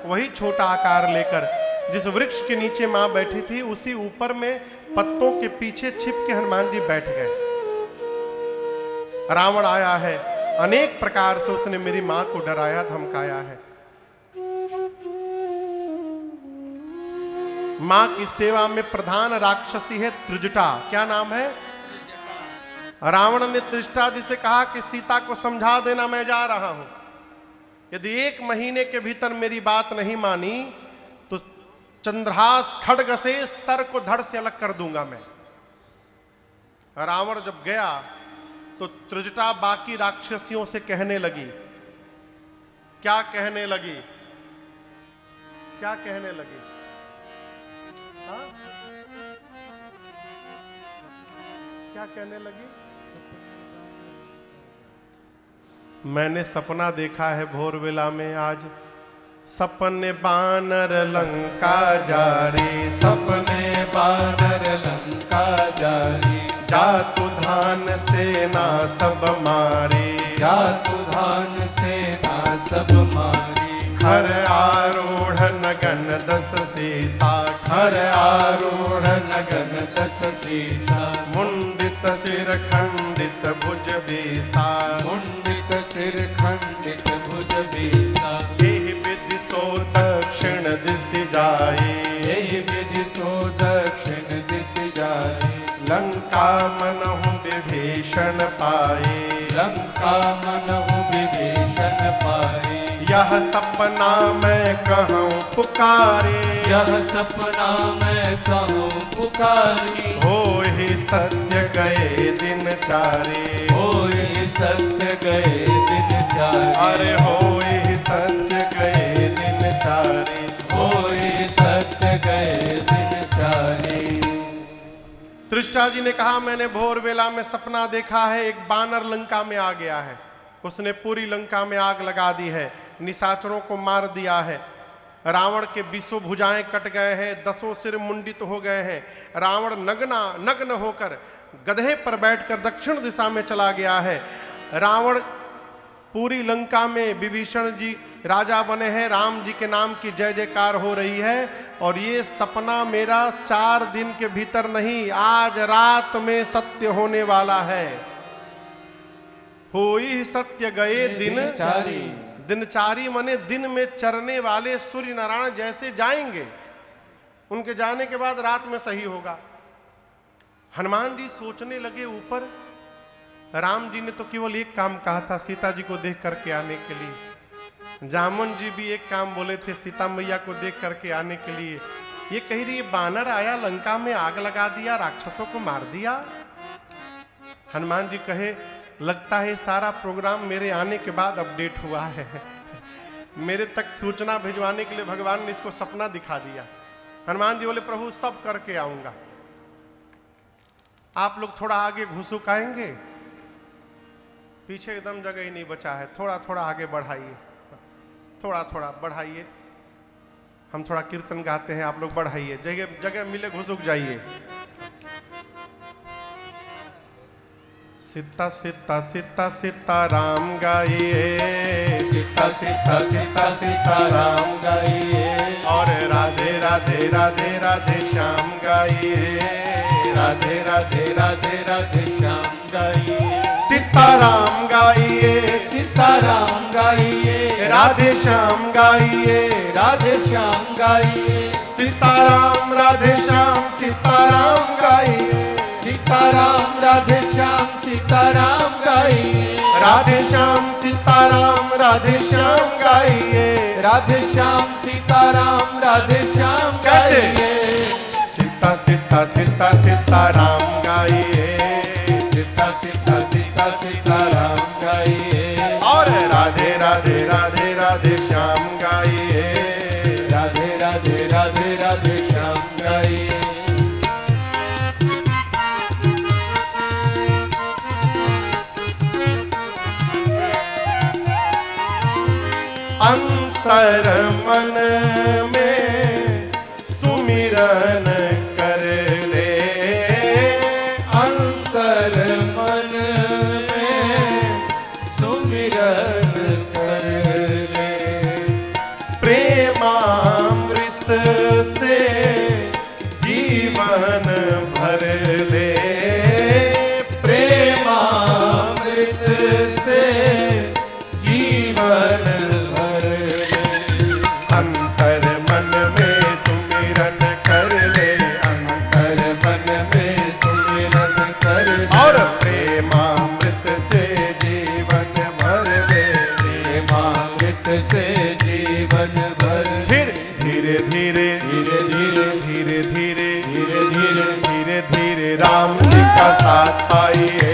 वही छोटा आकार लेकर जिस वृक्ष के नीचे मां बैठी थी उसी ऊपर में पत्तों के पीछे छिप के हनुमान जी बैठ गए। रावण आया है, अनेक प्रकार से उसने मेरी मां को डराया धमकाया है। मां की सेवा में प्रधान राक्षसी है त्रिजटा। क्या नाम है? रावण ने त्रिजटा जी से कहा कि सीता को समझा देना, मैं जा रहा हूं। यदि 1 महीने के भीतर मेरी बात नहीं मानी तो चंद्रहास खड्ग से सर को धड़ से अलग कर दूंगा मैं। रावण जब गया तो त्रिजटा बाकी राक्षसियों से कहने लगी। क्या कहने लगी? क्या कहने लगी? हाँ? क्या कहने लगी? मैंने सपना देखा है भोर वेला में आज, सपने बानर लंका जा रे, सपने बानर लंका जा रे, जातु धान सेना सब मारे, जातु धान सेना सब मारी, खर आरूढ़ नगन 10 सीसा, खर आरूढ़ नगन 10 सीसा, मुंडित सिर खंडित भुज बीसा, मुंडित सिर खंडित भुज बीसा, यही विधि सो दक्षिण दिश जाए, यही विधि सो दक्षिण दिश जाए, लंका मनहु विभीषण पाए, लंका मनहु विभीषण पाए, यह सपना मैं कहूँ पुकारे, यह सपना मैं कहूँ पुकारी, हो ही सत्य गए दिन चारे, होए सत्य गए दिन चारे, अरे हो ही सत्य गए दिन चारे, होए सत्य गए दिन चारे। त्रिष्टा जी ने कहा मैंने भोर वेला में सपना देखा है, एक बानर लंका में आ गया है, उसने पूरी लंका में आग लगा दी है, निशाचरों को मार दिया है, रावण के 20 भुजाएं कट गए हैं, 10 सिर मुंडित हो गए हैं, रावण नग्न होकर गधे पर बैठकर दक्षिण दिशा में चला गया है। रावण पूरी लंका में विभीषण जी राजा बने हैं, राम जी के नाम की जय जयकार हो रही है, और ये सपना मेरा 4 दिन के भीतर नहीं, आज रात में सत्य होने वाला है। होई सत्य गए दिनचारी, दिनचारी माने दिन में चरने वाले सूर्य नारायण जैसे जाएंगे, उनके जाने के बाद रात में सही होगा। हनुमान जी सोचने लगे ऊपर, राम जी ने तो केवल एक काम कहा था सीता जी को देख करके आने के लिए, जामुन जी भी एक काम बोले थे सीता मैया को देख करके आने के लिए, ये कह रही है बानर आया लंका में आग लगा दिया, राक्षसों को मार दिया। हनुमान जी कहे लगता है सारा प्रोग्राम मेरे आने के बाद अपडेट हुआ है, मेरे तक सूचना भिजवाने के लिए भगवान ने इसको सपना दिखा दिया। हनुमान जी बोले प्रभु सब करके आऊंगा, आप लोग थोड़ा आगे घुसुक आएंगे, पीछे एकदम जगह ही नहीं बचा है, थोड़ा थोड़ा आगे बढ़ाइए, थोड़ा थोड़ा बढ़ाइए, हम थोड़ा कीर्तन गाते हैं, आप लोग बढ़ाइए, जगह जगह मिले घुसुक जाइए। सीता सीता सीता सीता राम गाइए, सीता सीता सीता सीता राम गाइए, और राधे राधे राधे राधे श्याम गाइए, राधे राधे राधे राधे श्याम गाइए, सीताराम गाइए, सीताराम गाइए, राधे श्याम गाइए, राधे श्याम गाइए, सीताराम राधे श्याम सीताराम गाइए, सीताराम राधे श्याम सीताराम गाइए, राधे श्याम सीताराम राधे श्याम गाइए, राधे श्याम सीताराम राधे श्याम कैसे? गाइए, सीता सीता सीता सीताराम गाइए, सीता सीता सीता सीताराम गाइए, और राधे राधे राधे राधे श्याम गाइए, राधे राधे राधे राधे श्याम गाइए। अंतर मन में सुमिरन कर ले, अंतर मन में सुमिरन कर ले, प्रेम प्रेमामृत से जीवन भर ले, प्रेमामृत से जीवन भर ले। अंतर मन में सुमिरन कर ले, अंतर मन में सुमिरन कर ले, और प्रेमामृत से जीवन भर ले। प्रेमामृत से जीवन भर ले। धीरे धीरे धीरे धीरे धीरे धीरे धीरे धीरे धीरे धीरे राम जी का साथ पाइए,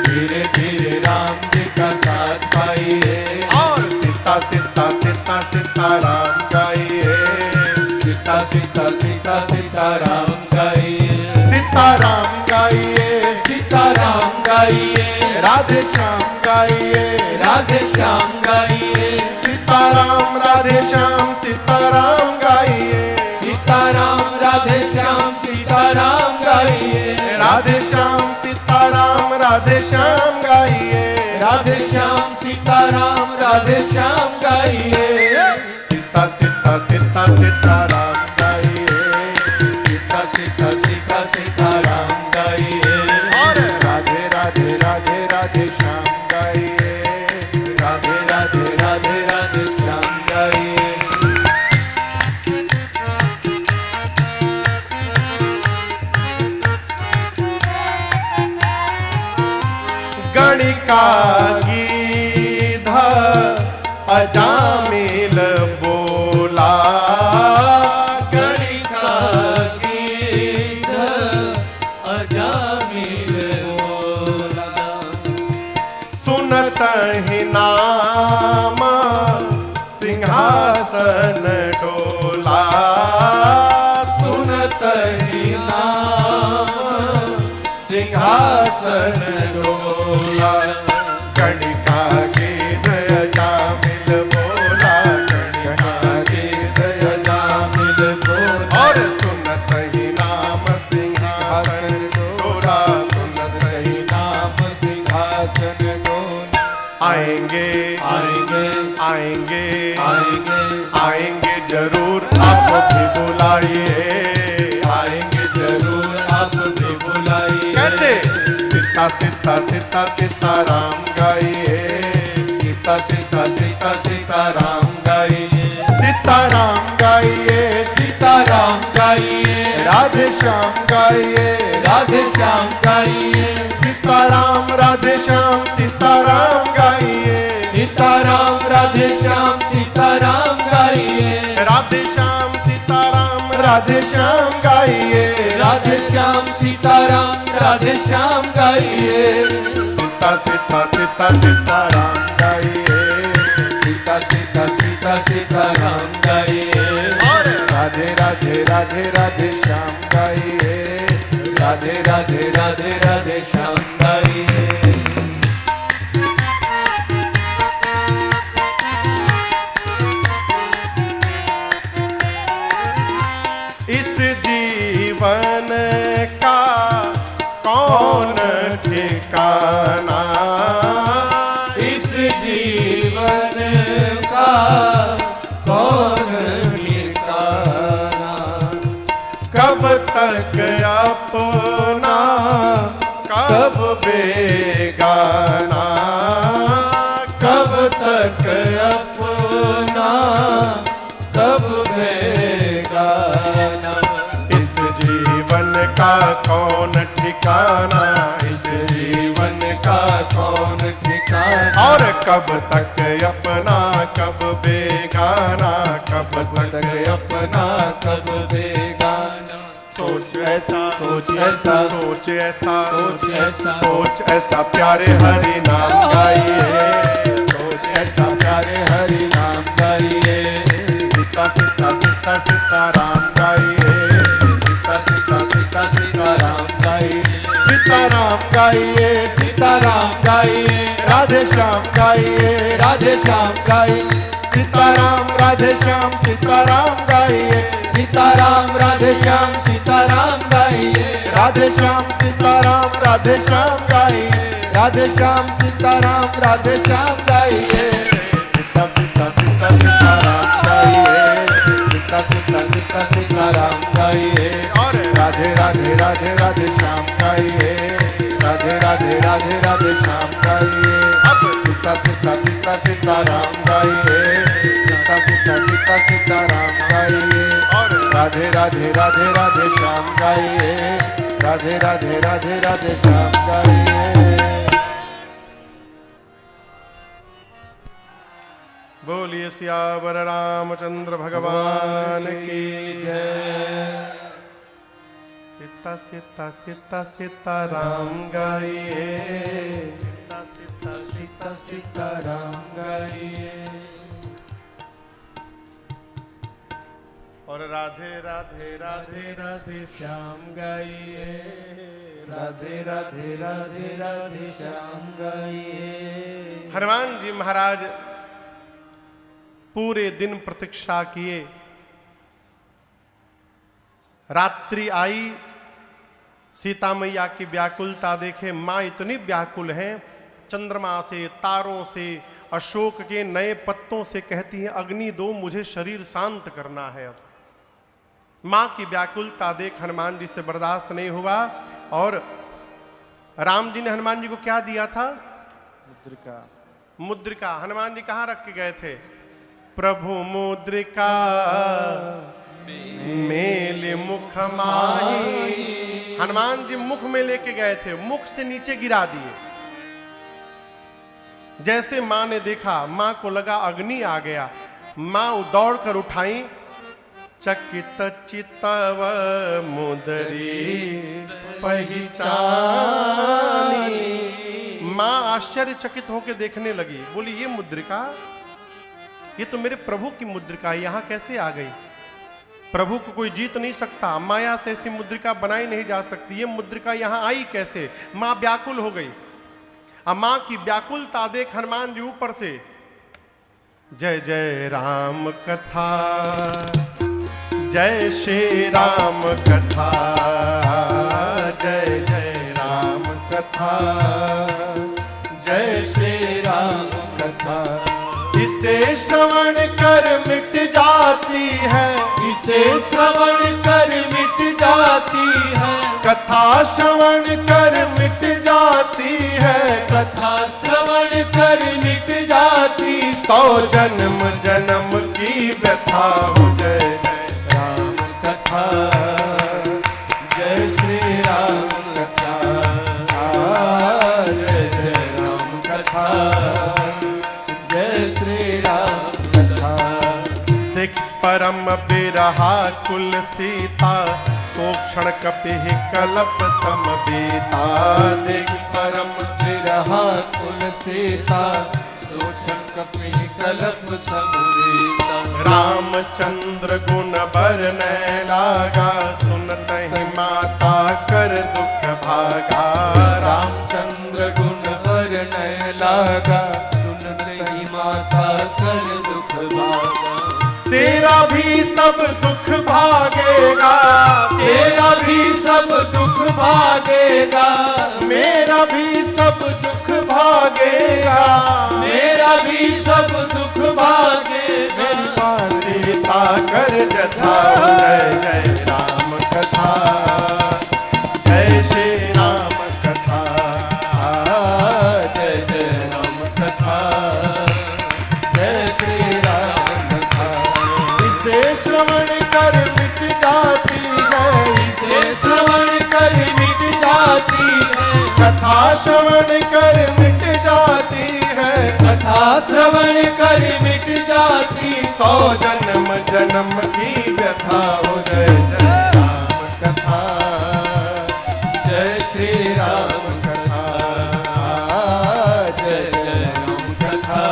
धीरे धीरे राम जी का साथ पाइए, और सीता सीता सीता सीता राम गाइए, सीता सीता सीता सीता राम गाइए, सीता राम गाइए, सीता राम गाइए, राधे श्याम गाइए, राधे श्याम गाइए, सीताराम राधे श्याम सीताराम गाइए, सीताराम राधे श्याम सीताराम गाइए, राधे श्याम सीताराम राधे श्याम गाइए, राधे श्याम सीताराम राधे श्याम गाइए, सीता सीता सीता सीताराम गाइए, सीता सीता सीता सीताराम गाइए, और राधे राधे राधे राधे श्याम गाइए, राधे राधे राधे राधे श्याम गाइए। गणिका गीध अजामिल बोला, गणिका गीध अजामिल बोला, सुनत ही नाम सिंहासन डोला, सुनत ही नाम सिंहासन डोला, गणिका गीध अजामिल बोला, गणिका गीध अजामिल बोला, और सुनत ही नाम सिंहासन डोला, सुनत ही नाम सिंहासन डोला, आएंगे आएंगे आएंगे आएंगे आएंगे जरूर आप भी बुलाइए, आएंगे जरूर आप भी बुलाइए, कैसे सीता सीता सीता सीताराम गाइए, सीता सीता सीता सीताराम गाइए, सीताराम गाइए, सीताराम गाइए, राधे श्याम गाइए, राधे श्याम गाइए, सीताराम राधे श्याम सीताराम गाइए, सीताराम राधे श्याम सीताराम गाइए, राधे श्याम सीताराम राधे श्याम गाइए, राधे श्याम सीताराम राधे श्याम गाइए, सीता सीता सीता सीताराम गाइए, सीता सीता सीता सीताराम गाइए, और राधे राधे राधे राधे श्याम गाइए, राधे राधे राधे राधे श्याम गाइए। इस जीवन का कौन ठिकाना, इस जीवन का कौन ठिकाना, कब तक अपना कब बेगाना, कब तक अपना कब बेगाना, इस जीवन का कौन ठिकाना, इस जीवन का कौन ठिकाना, और कब तक अपना कब बेगाना, कब तक अपना कब बेगाना, सोच ऐसा सोच ऐसा सोच ऐसा सोच ऐसा सोच ऐसा प्यारे हरि नाम गाइए, सोच ऐसा प्यारे हरि नाम गाइए, सीता सीता सीता सीताराम गाइए, सीता सीता सीता सीताराम गाइए, सीताराम गाइए, सीताराम गाइए, राधे श्याम गाइए, राधे श्याम गाइए, सीताराम राधे श्याम सीताराम गाइए, सीताराम राधे श्याम सीताराम गाइए, राधे श्याम सीताराम राधे श्याम गाइए, राधे श्याम सीताराम राधे श्याम गाइए, सीता सीता सीता सीताराम गाइए, राधे श्याम गाइए। अब सीता सीता सीता सीता राम गाइए, सीता सीता सीता सीता राम गाइए। और राधे राधे राधे राधे श्याम गाइए, राधे राधे राधे राधे श्याम गाइए। बोलिए सियावर रामचंद्र भगवान की जय। सीता सीता सीता सीता राम गाइए, सीता सीता सीता सीता राम गाइए। और राधे राधे राधे राधे श्याम गाइए, राधे राधे राधे राधे श्याम गाइए। हनुमान जी महाराज पूरे दिन प्रतीक्षा किए। रात्रि आई, सीता मैया की व्याकुलता देखे। मां इतनी व्याकुल हैं, चंद्रमा से, तारों से, अशोक के नए पत्तों से कहती हैं अग्नि दो, मुझे शरीर शांत करना है। अब मां की व्याकुलता देख हनुमान जी से बर्दाश्त नहीं हुआ और राम जी ने हनुमान जी को क्या दिया था? मुद्रिका। मुद्रिका। हनुमान जी कहाँ रख के गए थे? प्रभु मुद्रिका मेल मुख माही। हनुमान जी मुख में लेके गए थे, मुख से नीचे गिरा दिए। जैसे मां ने देखा, मां को लगा अग्नि आ गया, मां दौड़ कर उठाई। चकित चितव मुदरी पहचानी। मां आश्चर्यचकित होकर देखने लगी, बोली ये मुद्रिका, ये तो मेरे प्रभु की मुद्रिका यहां कैसे आ गई? प्रभु को कोई जीत नहीं सकता, माया से ऐसी मुद्रिका बनाई नहीं जा सकती, ये मुद्रिका यहां आई कैसे? मां व्याकुल हो गई। अब मां की व्याकुलता देख हनुमान जी ऊपर से जय जय राम कथा, जय श्री राम कथा, जय जय राम कथा, जय श्री राम कथा। इसे श्रवण कर मिट जाती है, इसे श्रवण कर मिट जाती है, कथा श्रवण कर मिट जाती है, कथा श्रवण कर मिट जाती। 100 जन्म जन्म की व्यथा हो। जय जय राम कथा, जय श्री राम कथा, जय जय राम कथा, जय श्री राम कथा। देख परम बिरहा कुल सीता, सोक्षण कपिहि कलप समबीता। देख परम बिरहा कुल सीता, सोक्षण कपिहि कलप समबीता। रामचंद्र गुण बरनै लागा, सुनतहि माता कर दुख भागा। रामचंद्र गुण बरनै लागा, सुनतहि माता कर दुख भागा। तेरा भी सब दुख भागेगा, तेरा भी सब दुख भागेगा, मेरा भी सब दुख भागेगा, मेरा भी सब दुख भागेगा। मेरी मां सीता कर जथा, जय जय राम कथा, जय श्री राम कथा, जय जय राम कथा, जय श्री राम कथा। इसे श्रवण कर मिट जाती है, इसे श्रवण कर मिट जाती है, कथा श्रवण कर मिट जाती है, कथा श्रवण कर मिट जाती। 100 जन्म जन्म की व्यथा हो। जय जय राम कथा, जय श्री राम कथा, जय जय राम कथा,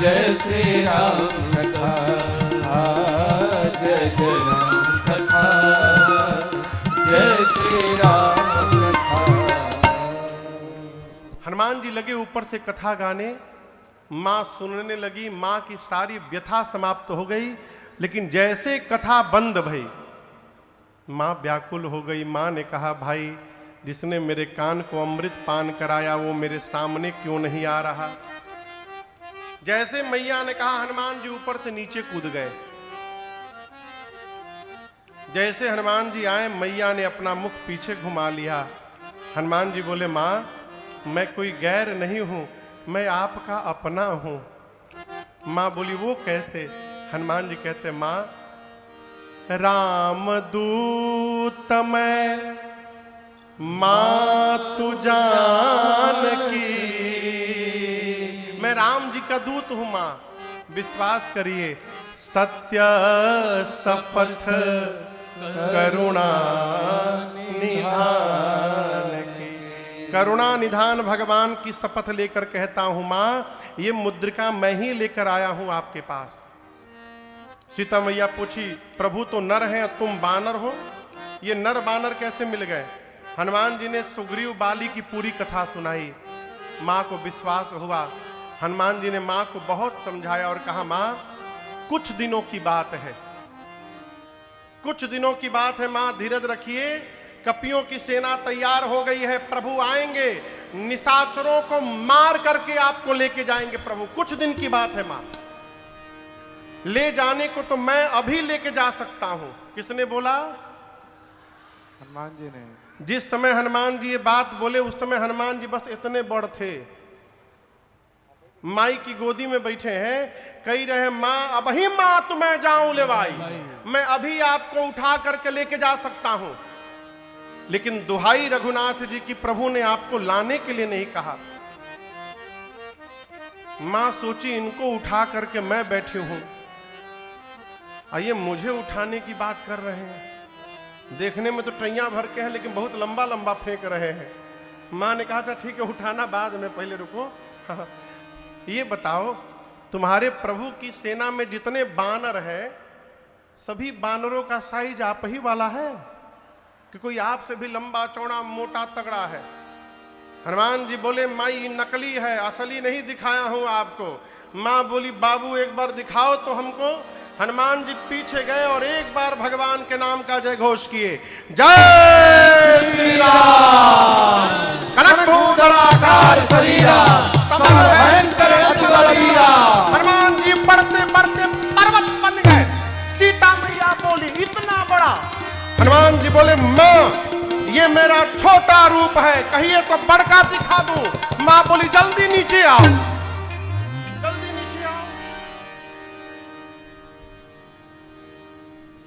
जय श्री राम कथा, जय जय राम कथा, जय श्री राम कथा। हनुमान जी लगे ऊपर से कथा गाने, मां सुनने लगी। मां की सारी व्यथा समाप्त हो गई, लेकिन जैसे कथा बंद भई, मां व्याकुल हो गई। मां ने कहा, भाई जिसने मेरे कान को अमृत पान कराया वो मेरे सामने क्यों नहीं आ रहा? जैसे मैया ने कहा, हनुमान जी ऊपर से नीचे कूद गए। जैसे हनुमान जी आए, मैया ने अपना मुख पीछे घुमा लिया। हनुमान जी बोले, मां मैं कोई गैर नहीं हूं, मैं आपका अपना हूं। मां बोली वो कैसे? हनुमान जी कहते मां, राम दूत मैं मां तू जान की, मैं राम जी का दूत हूं मां, विश्वास करिए। सत्य शपथ करुणा निधान की, करुणा निधान भगवान की शपथ लेकर कहता हूं मां, ये मुद्रिका मैं ही लेकर आया हूं आपके पास। सीता मैया पूछी प्रभु तो नर हैं, तुम बानर हो, ये नर बानर कैसे मिल गए? हनुमान जी ने सुग्रीव बाली की पूरी कथा सुनाई। मां को विश्वास हुआ। हनुमान जी ने मां को बहुत समझाया और कहा मां कुछ दिनों की बात है, कुछ दिनों की बात है मां, धीरज रखिए। कपियों की सेना तैयार हो गई है, प्रभु आएंगे, निशाचरों को मार करके आपको लेके जाएंगे प्रभु, कुछ दिन की बात है मां। ले जाने को तो मैं अभी लेके जा सकता हूं। किसने बोला? हनुमान जी ने। जिस समय हनुमान जी ये बात बोले उस समय हनुमान जी बस इतने बड़ थे, माई की गोदी में बैठे हैं, कही रहे मां अभी मां तुम्हें जाऊं लेवाई, मैं अभी आपको उठा करके लेके जा सकता हूं। लेकिन दुहाई रघुनाथ जी की, प्रभु ने आपको लाने के लिए नहीं कहा। मां सोची इनको उठा करके मैं बैठी हूं, आइए मुझे उठाने की बात कर रहे हैं। देखने में तो टैया भर के हैं लेकिन बहुत लंबा लंबा फेंक रहे हैं। मां ने कहा था ठीक है उठाना बाद में, पहले रुको। हाँ। ये बताओ तुम्हारे प्रभु की सेना में जितने बानर हैं सभी बानरों का साइज आप ही वाला है कि कोई आपसे भी लंबा चौड़ा मोटा तगड़ा है? हनुमान जी बोले माई नकली है, असली नहीं दिखाया हूं आपको। मां बोली बाबू एक बार दिखाओ तो हमको। हनुमान जी पीछे गए और एक बार भगवान के नाम का जय घोष किए, जय श्री राम। कनकभूधराकार शरीरा समर भयंकर अतुलवीरा। हनुमान जी बढ़ते बढ़ते पर्वत बन गए। सीता मैया बोली इतना बड़ा? हनुमान जी बोले मां ये मेरा छोटा रूप है, कहिए तो बड़का दिखा दूं। मां बोली जल्दी नीचे आओ, जल्दी नीचे आओ।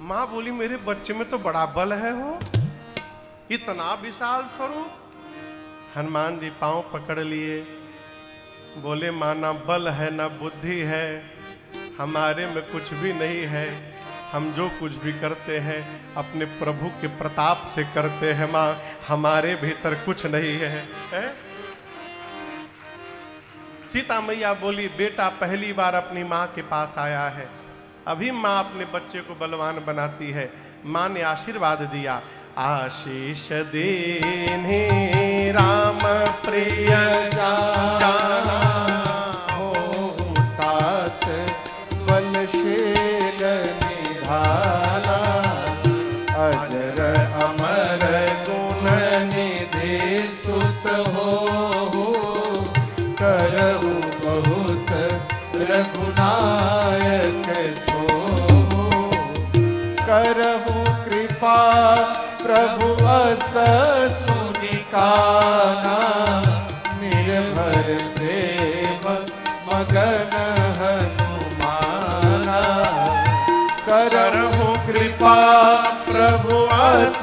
मां बोली मेरे बच्चे में तो बड़ा बल है, हो इतना विशाल स्वरूप। हनुमान जी पांव पकड़ लिए, बोले मां ना बल है ना बुद्धि है, हमारे में कुछ भी नहीं है, हम जो कुछ भी करते हैं अपने प्रभु के प्रताप से करते हैं मां, हमारे भीतर कुछ नहीं है? सीता मैया बोली बेटा पहली बार अपनी मां के पास आया है, अभी मां अपने बच्चे को बलवान बनाती है। मां ने आशीर्वाद दिया, आशीष देने राम प्रिय जाना हो तात बलशील निधाना, अजर अमर गुण निधि सुत हो, करहु बहुत रघुनायक छो, करहु कृपा प्रभु अस सुनिकाना, निर्भर प्रेम मगन हनुमाना, करहु कृपा प्रभु अस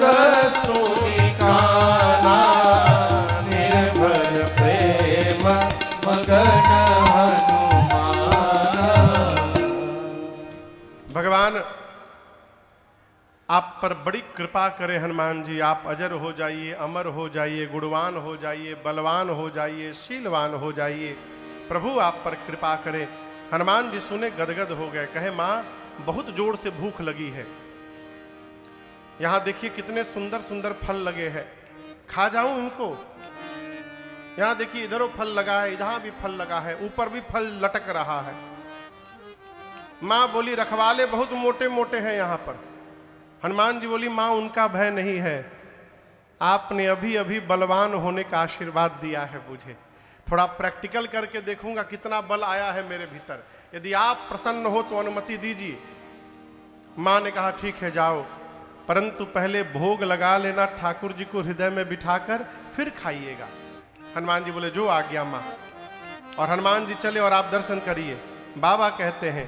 सुनिकाना, निर्भर प्रेम मगन हनुमाना। भगवान आप पर बड़ी कृपा करें हनुमान जी, आप अजर हो जाइए, अमर हो जाइए, गुणवान हो जाइए, बलवान हो जाइए, शीलवान हो जाइए, प्रभु आप पर कृपा करें। हनुमान जी सुने गदगद हो गए, कहे मां बहुत जोर से भूख लगी है, यहां देखिए कितने सुंदर सुंदर फल लगे हैं, खा जाऊं इनको? यहां देखिए इधरों फल लगा है, इधर भी फल लगा है, ऊपर भी फल लटक रहा है। मां बोली रखवाले बहुत मोटे मोटे हैं यहां पर। हनुमान जी बोली मां उनका भय नहीं है, आपने अभी अभी बलवान होने का आशीर्वाद दिया है मुझे, थोड़ा प्रैक्टिकल करके देखूंगा कितना बल आया है मेरे भीतर, यदि आप प्रसन्न हो तो अनुमति दीजिए। मां ने कहा ठीक है जाओ, परंतु पहले भोग लगा लेना ठाकुर जी को हृदय में बिठाकर, फिर खाइएगा। हनुमान जी बोले जो आज्ञा माँ। और हनुमान जी चले और आप दर्शन करिए। बाबा कहते हैं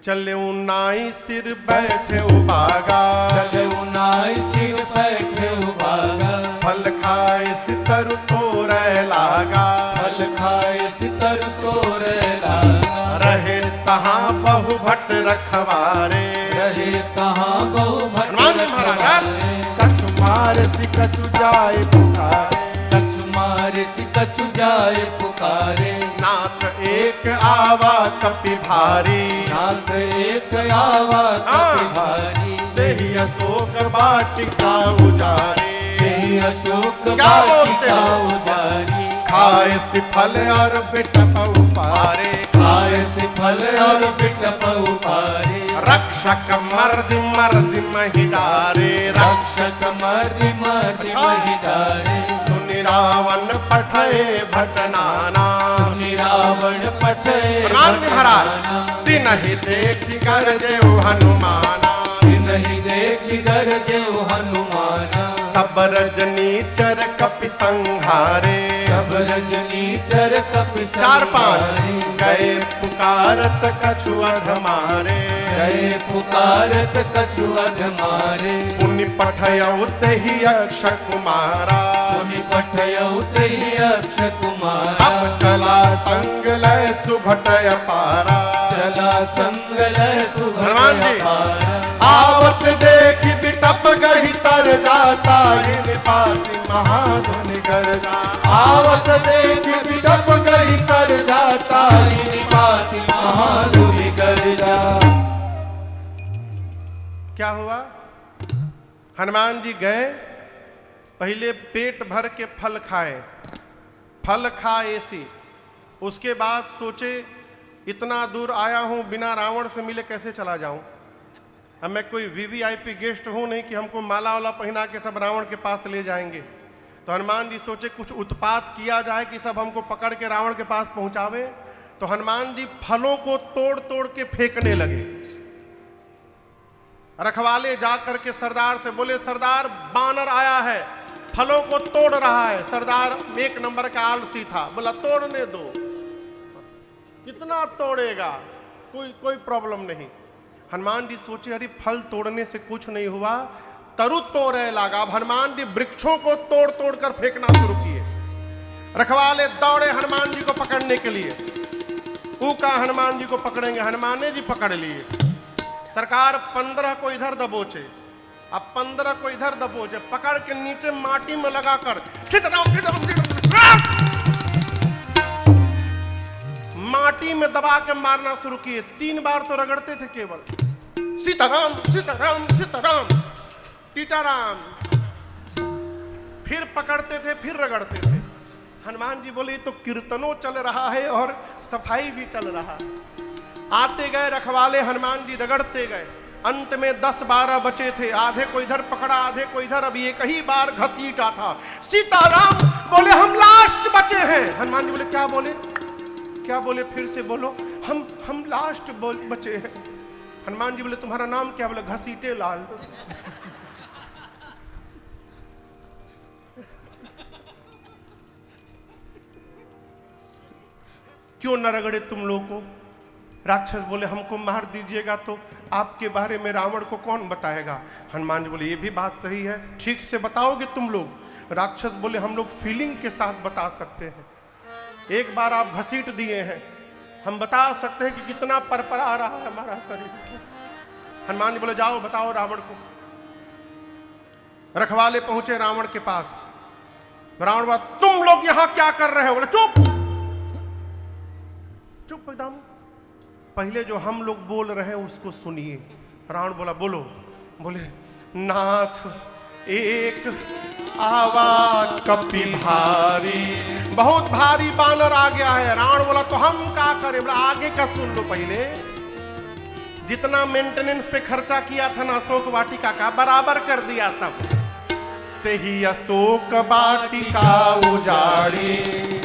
चले नाई सिर बैठे उबागा, चले नाई सिर बैठे उबागा, फल खाए सितर तोरे लागा, फल खाए सितर तोरे लागा, रहे तहाँ बहु भट्ट रखवारे, रहे तहाँ बहु भट्ट हनुमान जी महाराज रखवारे, कछु मार सि कछु जाय पुकारे, कछु मारे सि कछु जाए पुकारे, नाथ एक आवा कपि भारी, नाथ एक आवा कपि भारी, देहि अशोक वाटिका उजारे, देहि अशोक क्या बोलते वाटिका हो? उजारी, खाए से फल और बिटप उपारे, खाए से फल और बिटप उपारे, रक्षक मर्दि मर्दि महि डारे, रक्षक मर्दि मर्दि महि डारे, सुनि रावण पठे भटनाना, सुनि रावण पठे प्रणाम जी महाराज। भटनाना, तिनहि देखि गरजेउ हनुमाना, नहीं देखि गरजेउ हनुमाना, सब रजनीचर कपि संहारे, सब रजनीचर कपि चार पांच संहारे, गए पुकारत कछु अधमारे, गए पुकारत कछु अधमारे, पुनि पठयउ तेहि अक्ष कुमारा, पुनि पठयउ तेहि अक्ष कुमारा, अब चला संग लय सुभटय पारा, चला संग लय हनुमान जी। सुभटय पारा, आवत देखि बिटप गहि तर जाता, इन पाति महाधुनि गरजा, आवत देखि बिटप गई तर जाता, निपाति महाधुनि गर्जा। क्या हुआ? हनुमान जी गए, पहले पेट भर के फल खाए, फल खाए से उसके बाद सोचे इतना दूर आया हूं, बिना रावण से मिले कैसे चला जाऊं। अब मैं कोई वीवीआईपी गेस्ट हूं नहीं कि हमको माला वाला पहना के सब रावण के पास ले जाएंगे। तो हनुमान जी सोचे कुछ उत्पात किया जाए कि सब हमको पकड़ के रावण के पास पहुंचावे। तो हनुमान जी फलों को तोड़ तोड़ के फेंकने लगे। रखवाले जाकर के सरदार से बोले, सरदार बानर आया है, फलों को तोड़ रहा है। सरदार एक नंबर का आलसी था, बोला तोड़ने दो, कितना तोड़ेगा, कोई प्रॉब्लम नहीं। हनुमान जी सोचे अरे फल तोड़ने से कुछ नहीं हुआ, तरु तोड़े लगा। अब हनुमान जी वृक्षों को तोड़ तोड़ कर फेंकना शुरू किए। रखवाले दौड़े हनुमान जी को पकड़ने के लिए, ऊका हनुमान जी को पकड़ेंगे, हनुमान जी पकड़ लिए। सरकार 15 को इधर दबोचे, अब 15 को इधर दबोचे, पकड़ के नीचे माटी में लगाकर माटी में दबा के मारना शुरू किए। 3 बार तो रगड़ते थे केवल, सीताराम सीताराम सीताराम सीताराम, फिर पकड़ते थे, फिर रगड़ते थे। हनुमान जी बोले तो कीर्तनों चल रहा है और सफाई भी चल रहा है। आते गए रखवाले, हनुमान जी रगड़ते गए। अंत में 10-12 बचे थे, आधे को इधर पकड़ा, आधे को इधर। अब एक ही बार घसीटा था। सीताराम बोले हम लास्ट बचे हैं। हनुमान जी बोले क्या बोले, क्या बोले, फिर से बोलो। हम लास्ट बचे हैं। हनुमान जी बोले तुम्हारा नाम क्या, बोले घसीटे लाल। क्यों न रगड़े तुम लोग को? राक्षस बोले हमको मार दीजिएगा तो आपके बारे में रावण को कौन बताएगा। हनुमान जी बोले ये भी बात सही है, ठीक से बताओगे तुम लोग। राक्षस बोले हम लोग फीलिंग के साथ बता सकते हैं। एक बार आप घसीट दिए हैं, हम बता सकते हैं कि कितना परपरा रहा है हमारा शरीर। हनुमान जी बोले जाओ बताओ रावण को। रखवाले पहुंचे रावण के पास। रावण बोला तुम लोग यहां क्या कर रहे हो? बोले चुप चुप एकदम, पहले जो हम लोग बोल रहे हैं उसको सुनिए। रावण बोला बोलो। बोले नाथ एक आवा कपि भारी, बहुत भारी बानर आ गया है। रावण बोला तो हम क्या करें? बोला आगे का सुन लो पहले। जितना मेंटेनेंस पे खर्चा किया था ना अशोक वाटिका का, बराबर कर दिया सब। तेही अशोक वाटिका उजाड़ी।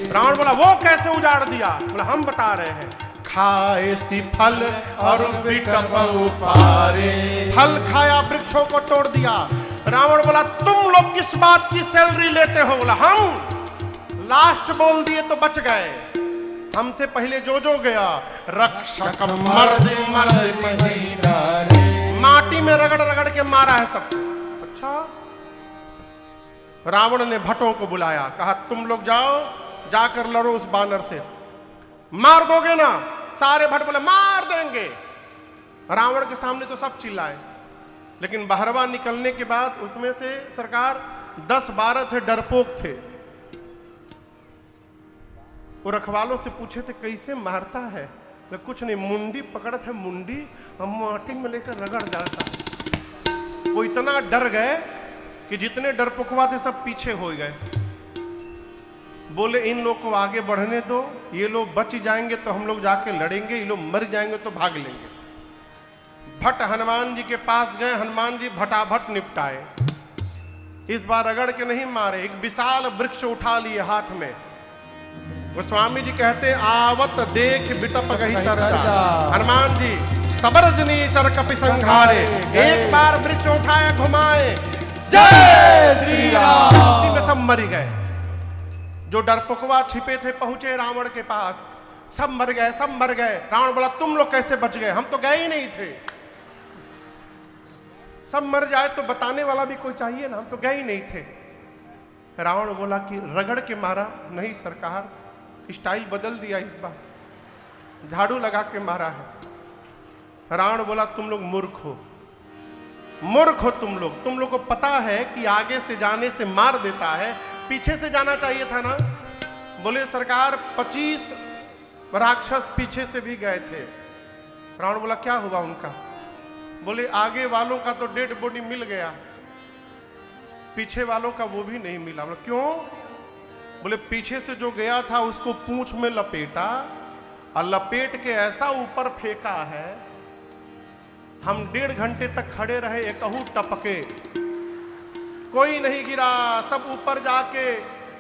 रावण बोला वो कैसे उजाड़ दिया? बोला हम बता रहे हैं। खाए सी फल और बिटप उपारे, फल खाया वृक्षों को तोड़ दिया। रावण बोला तुम लोग किस बात की सैलरी लेते हो? बोला हम लास्ट बोल दिए तो बच गए, हमसे पहले जो गया रक्षक मर्द मर्द महीना रे, माटी में रगड़ रगड़ के मारा है सब कुछ। अच्छा, रावण ने भट्टों को बुलाया, कहा तुम लोग जाओ, जाकर लड़ो उस बानर से, मार दोगे ना? सारे भट्ट बोले मार देंगे। रावण के सामने तो सब चिल्लाए, लेकिन बहरवा निकलने के बाद उसमें से सरकार 10-12 थे, डरपोक थे। वो रखवालों से पूछे थे कैसे मारता है? कुछ नहीं, मुंडी पकड़त है, मुंडी हम माटी में लेकर रगड़ डालता। वो इतना डर गए कि जितने डरपोकवा थे सब पीछे हो गए। बोले इन लोग को आगे बढ़ने दो, ये लोग बच जाएंगे तो हम लोग जाके लड़ेंगे, ये लोग मर जाएंगे तो भाग लेंगे। भट्ट हनुमान जी के पास गए, हनुमान जी भटाभट निपटाए। इस बार रगड़ के नहीं मारे, एक विशाल वृक्ष उठा लिए हाथ में। गोस्वामी जी कहते आवत देख बिटप गही तरजा, हनुमान जी सबरजनी चरकपि संघारे, एक बार वृक्ष उठाए घुमाए, जय श्री राम। उसी में सब मर गए। जो डरपोकवा छिपे थे पहुंचे रावण के पास, सब मर गए, सब मर गए। रावण बोला तुम लोग कैसे बच गए? हम तो गए ही नहीं थे। सब मर जाए तो बताने वाला भी कोई चाहिए ना, हम तो गए ही नहीं थे। रावण बोला कि रगड़ के मारा? नहीं सरकार, स्टाइल बदल दिया, इस बार झाड़ू लगा के मारा है। रावण बोला तुम लोग मूर्ख हो, मूर्ख हो तुम लोग को पता है कि आगे से जाने से मार देता है, पीछे से जाना चाहिए था ना। बोले सरकार 25 राक्षस पीछे से भी गए थे। रावण बोला क्या हुआ उनका? बोले आगे वालों का तो डेड बॉडी मिल गया, पीछे वालों का वो भी नहीं मिला। बोले क्यों? बोले पीछे से जो गया था उसको पूंछ में लपेटा और लपेट के ऐसा ऊपर फेंका है, हम 1.5 घंटे तक खड़े रहे, एकहू टपके, कोई नहीं गिरा। सब ऊपर जाके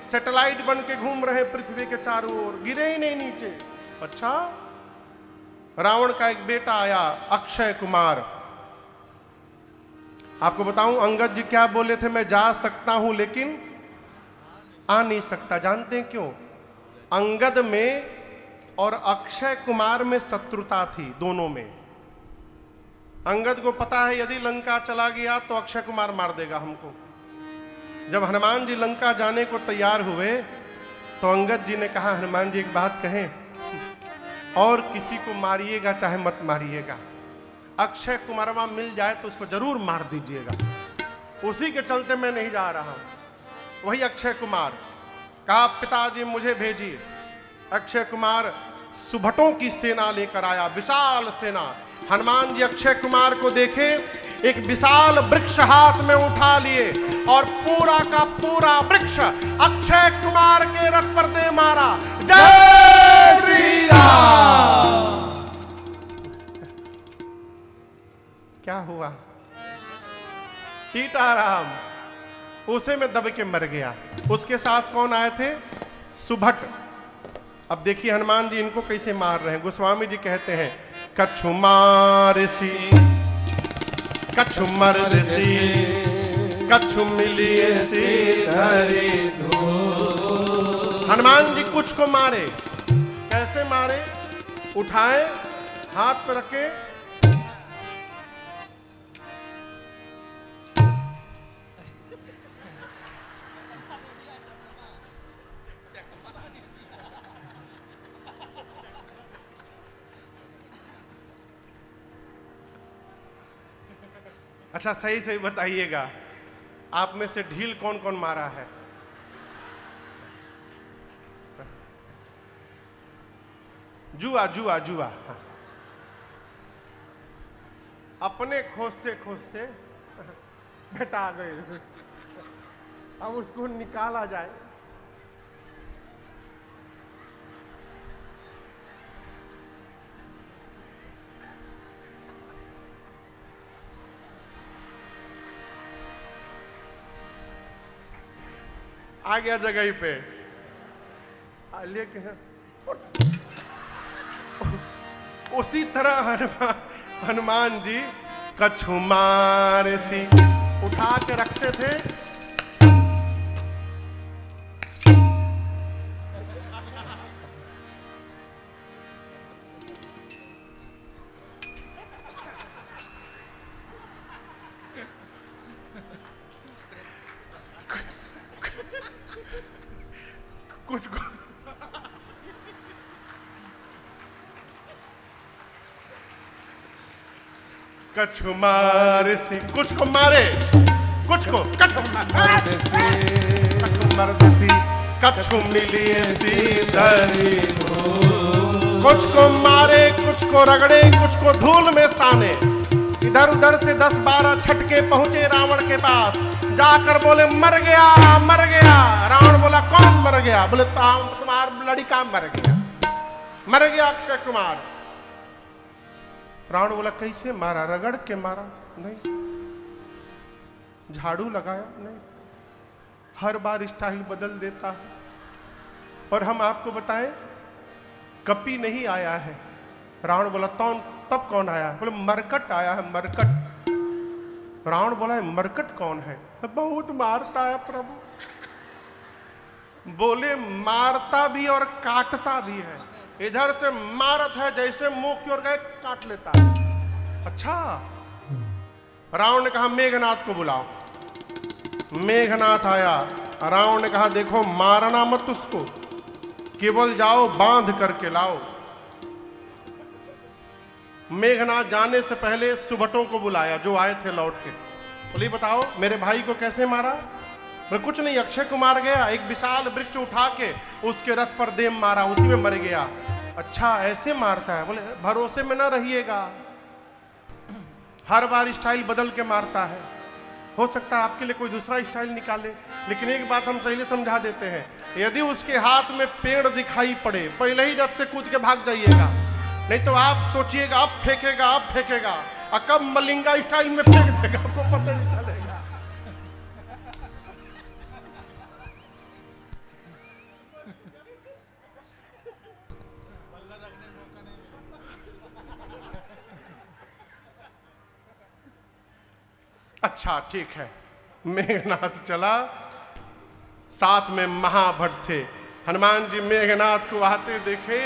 सैटेलाइट बन के घूम रहे पृथ्वी के चारों ओर, गिरे ही नहीं नीचे। अच्छा, रावण का एक बेटा आया अक्षय कुमार। आपको बताऊं अंगद जी क्या बोले थे? मैं जा सकता हूं लेकिन आ नहीं सकता। जानते हैं क्यों? अंगद में और अक्षय कुमार में शत्रुता थी, दोनों में। अंगद को पता है यदि लंका चला गया तो अक्षय कुमार मार देगा हमको। जब हनुमान जी लंका जाने को तैयार हुए तो अंगद जी ने कहा हनुमान जी एक बात कहें, और किसी को मारिएगा चाहे मत मारिएगा, अक्षय कुमारवा मिल जाए तो उसको जरूर मार दीजिएगा। उसी के चलते मैं नहीं जा रहा हूं। वही अक्षय कुमार कहा पिताजी मुझे भेजिए। अक्षय कुमार सुभटों की सेना लेकर आया, विशाल सेना। हनुमान जी अक्षय कुमार को देखे, एक विशाल वृक्ष हाथ में उठा लिए और पूरा का पूरा वृक्ष अक्षय कुमार के रथ पर दे मारा। जय श्री राम। क्या हुआ? सीताराम उसे में दब के मर गया। उसके साथ कौन आए थे? सुभट। अब देखिए हनुमान जी इनको कैसे मार रहे हैं। गोस्वामी जी कहते हैं कछु मारसी कछु मरसी कछु मिलिए सी धरी धूल। हनुमान जी कुछ को मारे। कैसे मारे? उठाए, हाथ पर रखे, अच्छा सही सही बताइएगा, आप में से ढील कौन कौन मारा है? जुआ जुआ जुआ। हाँ। अपने खोजते खोजते बेटा आ गए, अब उसको निकाला जाए। आ गया जगह पे, लेके उसी तरह हनुमान जी कछु मारसी उठा के रखते थे। कछु मार सी, कुछ को मारे, कुछ को कछु मर्द सी, कछु मिली सी धरी, कुछ को मारे, कुछ को रगड़े, कुछ को धूल में साने। इधर उधर से 10-12 छटके पहुंचे रावण के पास, जाकर बोले मर गया, मर गया। रावण बोला कौन मर गया? बोले तुम्हारा लड़का मर गया, मर गया अक्षय कुमार। रावण बोला कैसे मारा? रगड़ के मारा? नहीं। झाड़ू लगाया? नहीं। हर बार स्टाइल बदल देता है। और हम आपको बताएं, कपी नहीं आया है। रावण बोला तब कौन आया? बोले मरकट आया है, मरकट। रावण बोला है मरकट कौन है? बहुत मारता है प्रभु। बोले मारता भी और काटता भी है। इधर से मारत है जैसे मुंह की ओर गए काट लेता है। अच्छा। रावण ने कहा मेघनाथ को बुलाओ। मेघनाथ आया। रावण ने कहा देखो मारना मत उसको, केवल जाओ बांध करके लाओ। मेघनाथ जाने से पहले सुभटों को बुलाया जो आए थे लौट के। बोले बताओ मेरे भाई को कैसे मारा? बोले कुछ नहीं, अक्षय कुमार गया, एक विशाल वृक्ष उठा के उसके रथ पर देम मारा, उसी में मर गया। अच्छा ऐसे मारता है? बोले भरोसे में ना रहिएगा, हर बार स्टाइल बदल के मारता है। हो सकता है आपके लिए कोई दूसरा स्टाइल निकाले, लेकिन एक बात हम पहले समझा देते हैं, यदि उसके हाथ में पेड़ दिखाई पड़े पहले ही रथ से कूद के भाग जाइएगा, नहीं तो आप सोचिएगा अब फेंकेगा, अब फेंकेगा, और कब मलिंगा स्टाइल में फेंक देगा आपको पता नहीं चलेगा। अच्छा ठीक है। मेघनाथ चला, साथ में महाभट्ट थे। हनुमान जी मेघनाथ को आते देखे,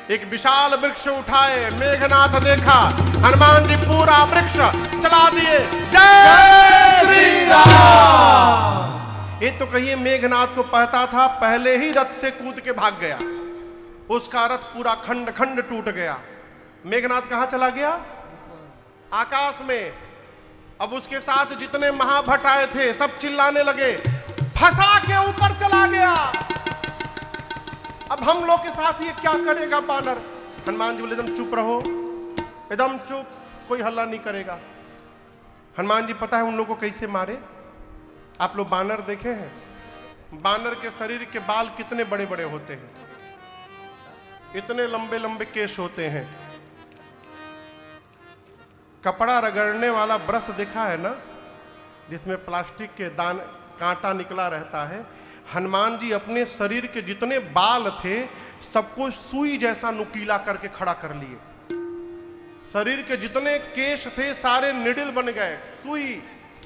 एक विशाल वृक्ष उठाए, मेघनाथ देखा, हनुमान जी पूरा वृक्ष चला दिए। जय श्री राम। ये तो कहिए मेघनाथ को पता था, पहले ही रथ से कूद के भाग गया, उसका रथ पूरा खंड खंड टूट गया। मेघनाथ कहां चला गया? आकाश में। अब उसके साथ जितने महाभट्ट आए थे सब चिल्लाने लगे, फंसा के ऊपर चला गया, अब हम लोग के साथ ये क्या करेगा बानर? हनुमान जी बोले एकदम चुप रहो, एकदम चुप, कोई हल्ला नहीं करेगा। हनुमान जी पता है उन लोगों को कैसे मारे? आप लोग बानर देखे हैं? बानर के शरीर के बाल कितने बड़े बड़े होते हैं, इतने लंबे लंबे केश होते हैं। कपड़ा रगड़ने वाला ब्रश देखा है ना, जिसमें प्लास्टिक के दान कांटा निकला रहता है। हनुमान जी अपने शरीर के जितने बाल थे सबको सुई जैसा नुकीला करके खड़ा कर लिए। शरीर के जितने केश थे सारे निडिल बन गए, सुई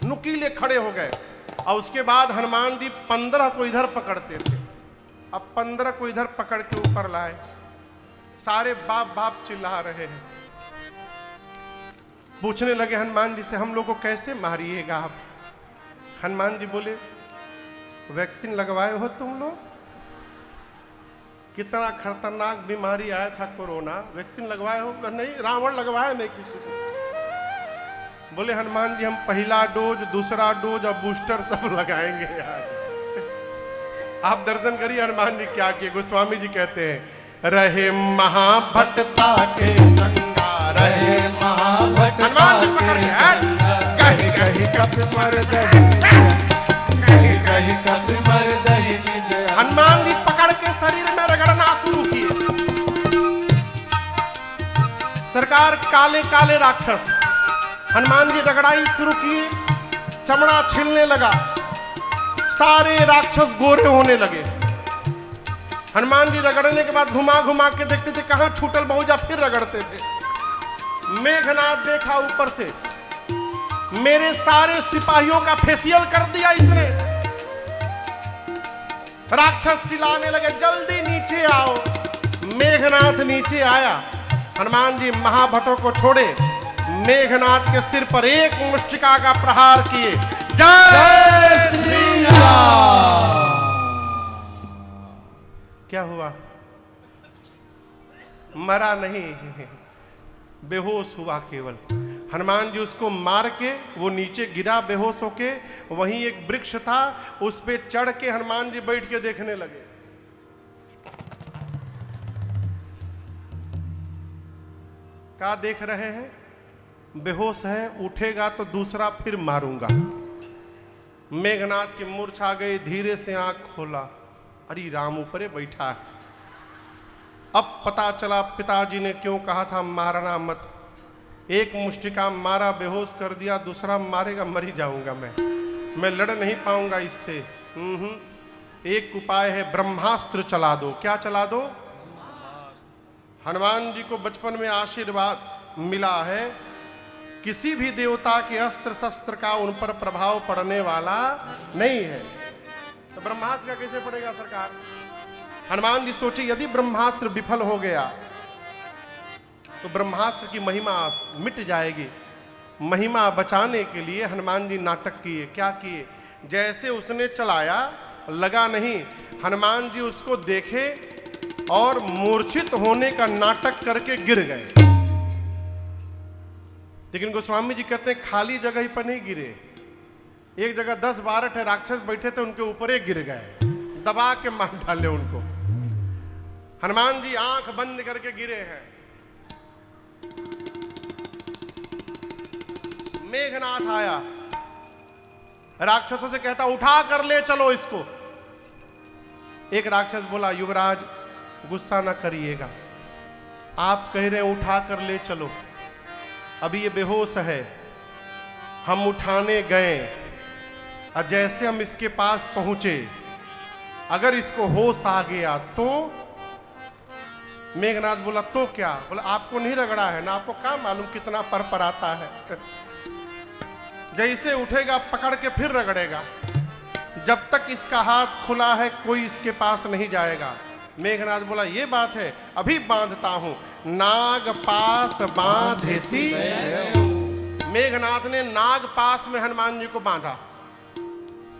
नुकीले खड़े हो गए। और उसके बाद हनुमान जी 15 को इधर पकड़ते थे, अब 15 को इधर पकड़ के ऊपर लाए। सारे बाप बाप चिल्ला रहे हैं। पूछने लगे हनुमान जी से हम लोग को कैसे मारिएगा आप? हनुमान जी बोले वैक्सीन लगवाए हो तुम लोग? कितना खतरनाक बीमारी आया था कोरोना, वैक्सीन लगवाए हो? नहीं, रावण लगवाया नहीं किसी को। बोले हनुमान जी हम पहला डोज, दूसरा डोज और बूस्टर सब लगाएंगे यार। आप दर्शन करिए हनुमान जी क्या किए। गोस्वामी जी कहते हैं रहे महाभट्टता के संगा, रहे महाभट्ट हनुमान जी पकड़ के कहीं कहीं कप मर दही, कहीं कहीं कप मर दही निज। हनुमान जी पकड़ के शरीर में रगड़ना शुरू किए। सरकार काले काले राक्षस हनुमान जी रगड़ाई शुरू किए, चमड़ा छिलने लगा, सारे राक्षस गोरे होने लगे। हनुमान जी रगड़ने के बाद घुमा घुमा के देखते थे कहां छूटल बहुजा, फिर रगड़ते थे। मेघनाथ देखा ऊपर से, मेरे सारे सिपाहियों का फेशियल कर दिया इसने। राक्षस चिल्लाने लगे जल्दी नीचे आओ। मेघनाथ नीचे आया, हनुमान जी महाभट्टों को छोड़े, मेघनाथ के सिर पर एक मुष्टिका का प्रहार किए। जय श्री राम। क्या हुआ? मरा नहीं, बेहोश हुआ केवल। हनुमान जी उसको मार के वो नीचे गिरा बेहोश होके। वहीं एक वृक्ष था, उस पे चढ़ के हनुमान जी बैठ के देखने लगे। क्या देख रहे हैं? बेहोश है, उठेगा तो दूसरा फिर मारूंगा। मेघनाथ की मूर्छा आ गई, धीरे से आंख खोला, अरे राम ऊपरे बैठा है। अब पता चला पिताजी ने क्यों कहा था मारना मत। एक मुष्टिका मारा, बेहोश कर दिया, दूसरा मारेगा मर ही जाऊंगा मैं लड़ नहीं पाऊंगा इससे। एक उपाय है, ब्रह्मास्त्र चला दो। क्या चला दो? हनुमान जी को बचपन में आशीर्वाद मिला है, किसी भी देवता के अस्त्र शस्त्र का उन पर प्रभाव पड़ने वाला नहीं है। तो ब्रह्मास्त्र का कैसे पड़ेगा सरकार? हनुमान जी सोचे यदि ब्रह्मास्त्र विफल हो गया तो ब्रह्मास्त्र की महिमा मिट जाएगी। महिमा बचाने के लिए हनुमान जी नाटक किए। क्या किए? जैसे उसने चलाया, लगा नहीं, हनुमान जी उसको देखे और मूर्छित होने का नाटक करके गिर गए। लेकिन गोस्वामी जी कहते हैं खाली जगह पर नहीं गिरे, एक जगह 10-12 राक्षस बैठे थे, उनके ऊपर ही गिर गए, दबा के मार डाले उनको। हनुमान जी आंख बंद करके गिरे हैं। मेघनाथ आया, राक्षसों से कहता उठा कर ले चलो इसको। एक राक्षस बोला युवराज गुस्सा ना करिएगा, आप कह रहे हैं उठा कर ले चलो, अभी ये बेहोश है, हम उठाने गए और जैसे हम इसके पास पहुंचे, अगर इसको होश आ गया तो। मेघनाथ बोला तो क्या? बोला आपको नहीं रगड़ा है ना, आपको क्या मालूम कितना पर आता है। जैसे उठेगा पकड़ के फिर रगड़ेगा, जब तक इसका हाथ खुला है कोई इसके पास नहीं जाएगा। मेघनाथ बोला ये बात है, अभी बांधता हूं। नाग पास बांधेसी। मेघनाथ ने नाग पास में हनुमान जी को बांधा।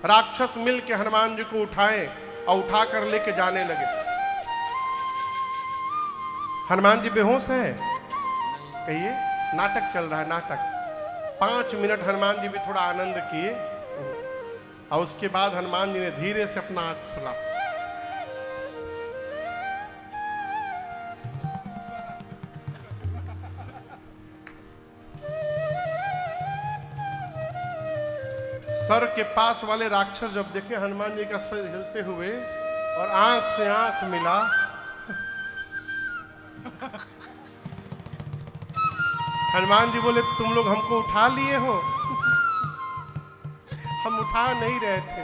राक्षस मिल के हनुमान जी को उठाए और उठा कर लेके जाने लगे। हनुमान जी बेहोश है, कहिए नाटक चल रहा है, नाटक। 5 मिनट हनुमान जी भी थोड़ा आनंद किए और उसके बाद हनुमान जी ने धीरे से अपना आंख खोला। सर के पास वाले राक्षस जब देखे हनुमान जी का सर हिलते हुए और आंख से आंख मिला, हनुमान जी बोले तुम लोग हमको उठा लिए हो? हम उठा नहीं रहे थे,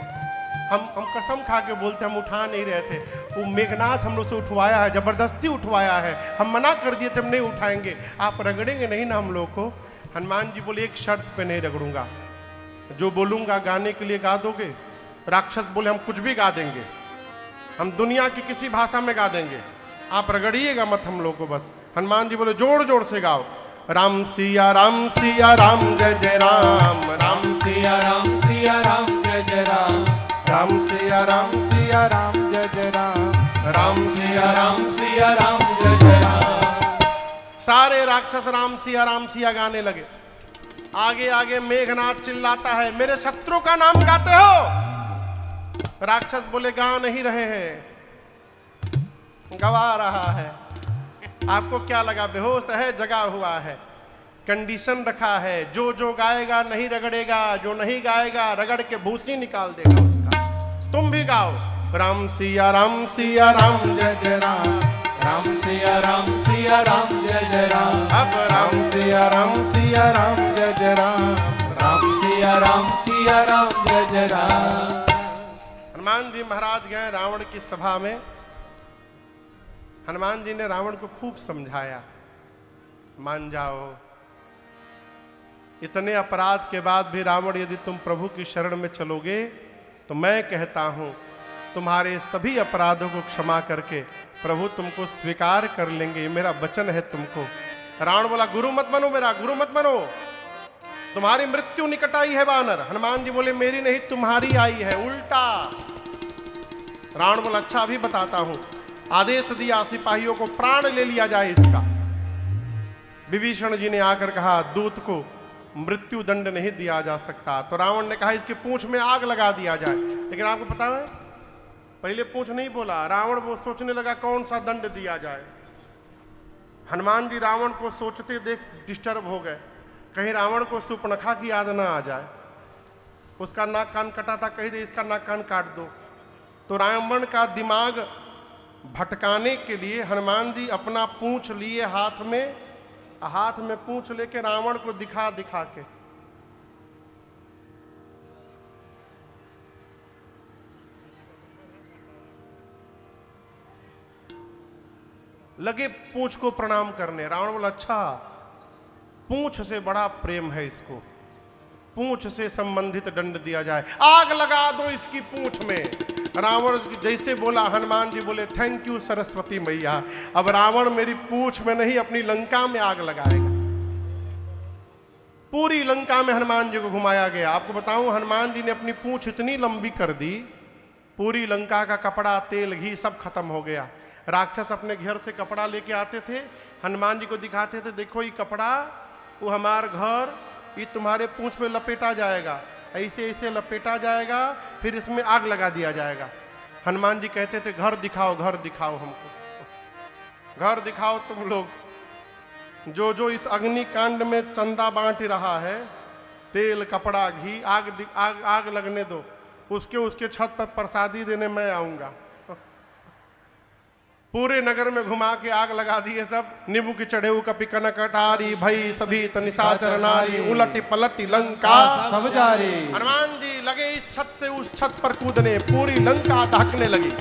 हम कसम खा के बोलते हम उठा नहीं रहे थे। वो मेघनाथ हम लोग से उठवाया है, जबरदस्ती उठवाया है, हम मना कर दिए थे हम नहीं उठाएंगे, आप रगड़ेंगे नहीं ना हम लोग को। हनुमान जी बोले एक शर्त पे नहीं रगड़ूंगा, जो बोलूंगा गाने के लिए गा दोगे? राक्षस बोले हम कुछ भी गा देंगे, हम दुनिया की किसी भाषा में गा देंगे, आप रगड़िएगा मत हम लोग को बस। हनुमान जी बोले जोर जोर से गाओ, राम सिया राम जय जय राम, राम सिया राम जय जय राम, राम सिया राम जय जय राम, राम सिया राम जय जय राम। सारे राक्षस राम सिया गाने लगे। आगे आगे मेघनाथ चिल्लाता है मेरे शत्रु का नाम गाते हो? राक्षस बोले गा नहीं रहे हैं, गवा रहा है। आपको क्या लगा बेहोश है, जगा हुआ है, कंडीशन रखा है, जो जो गाएगा नहीं रगड़ेगा, जो नहीं गाएगा रगड़ के भूसी निकाल देगा उसका। तुम भी गाओ राम सिया राम जय जय राम, राम सिया राम जय जय राम, अब राम सिया राम जय जय राम, राम सिया राम जय जय राम। हनुमान जी महाराज गए रावण की सभा में। हनुमान जी ने रावण को खूब समझाया, मान जाओ, इतने अपराध के बाद भी रावण यदि तुम प्रभु की शरण में चलोगे तो मैं कहता हूं तुम्हारे सभी अपराधों को क्षमा करके प्रभु तुमको स्वीकार कर लेंगे, ये मेरा वचन है तुमको। रावण बोला गुरु मत बनो, मेरा गुरु मत बनो, तुम्हारी मृत्यु निकट आई है वानर। हनुमान जी बोले मेरी नहीं तुम्हारी आई है, उल्टा। रावण बोला अच्छा अभी बताता हूं। आदेश दिया सिपाहियों को प्राण ले लिया जाए इसका। विभीषण जी ने आकर कहा दूत को मृत्यु दंड नहीं दिया जा सकता। तो रावण ने कहा इसकी पूंछ में आग लगा दिया जाए। लेकिन आपको पता है पहले पूंछ नहीं बोला, रावण वो सोचने लगा कौन सा दंड दिया जाए। हनुमान जी रावण को सोचते देख डिस्टर्ब हो गए, कहीं रावण को सूर्पणखा की याद ना आ जाए, उसका नाक कान कटा था, कहीं दे इसका नाक कान काट दो। तो रावण का दिमाग भटकाने के लिए हनुमान जी अपना पूंछ लिए हाथ में पूंछ लेके रावण को दिखा दिखा के लगे पूंछ को प्रणाम करने। रावण बोला अच्छा पूंछ से बड़ा प्रेम है इसको, पूंछ से संबंधित दंड दिया जाए, आग लगा दो इसकी पूंछ में। रावण जैसे बोला हनुमान जी बोले थैंक यू सरस्वती मैया, अब रावण मेरी पूंछ में नहीं अपनी लंका में आग लगाएगा। पूरी लंका में हनुमान जी को घुमाया गया। आपको बताऊं हनुमान जी ने अपनी पूंछ इतनी लंबी कर दी, पूरी लंका का कपड़ा तेल घी सब खत्म हो गया। राक्षस अपने घर से कपड़ा लेके आते थे, हनुमान जी को दिखाते थे, देखो ये कपड़ा वो हमार घर, ये तुम्हारे पूंछ में लपेटा जाएगा, ऐसे ऐसे लपेटा जाएगा, फिर इसमें आग लगा दिया जाएगा। हनुमान जी कहते थे घर दिखाओ हमको, घर दिखाओ तुम लोग। जो जो इस अग्निकांड में चंदा बांट रहा है, तेल कपड़ा घी, आग लगने दो, उसके छत पर प्रसादी देने मैं आऊंगा। पूरे नगर में घुमा के आग लगा दिए सब। नींबू की चढ़ेऊ कपि कनक अटारी, भई सभी तनिशाचर नारी, उलटी पलटी लंका सब जारी। हनुमान जी लगे इस छत से उस छत पर कूदने, पूरी लंका दहकने लगी।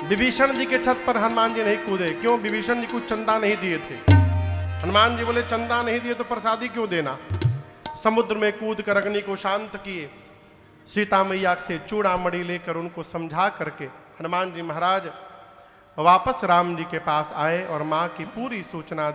विभीषण जी के छत पर हनुमान जी नहीं कूदे, क्यों? विभीषण जी को चंदा नहीं दिए थे। हनुमान जी बोले चंदा नहीं दिए तो प्रसादी क्यों देना। समुद्र में कूद कर अग्नि को शांत किए, सीता मैया से चूड़ामणि लेकर उनको समझा करके हनुमान जी महाराज वापस राम जी के पास आए और माँ की पूरी सूचना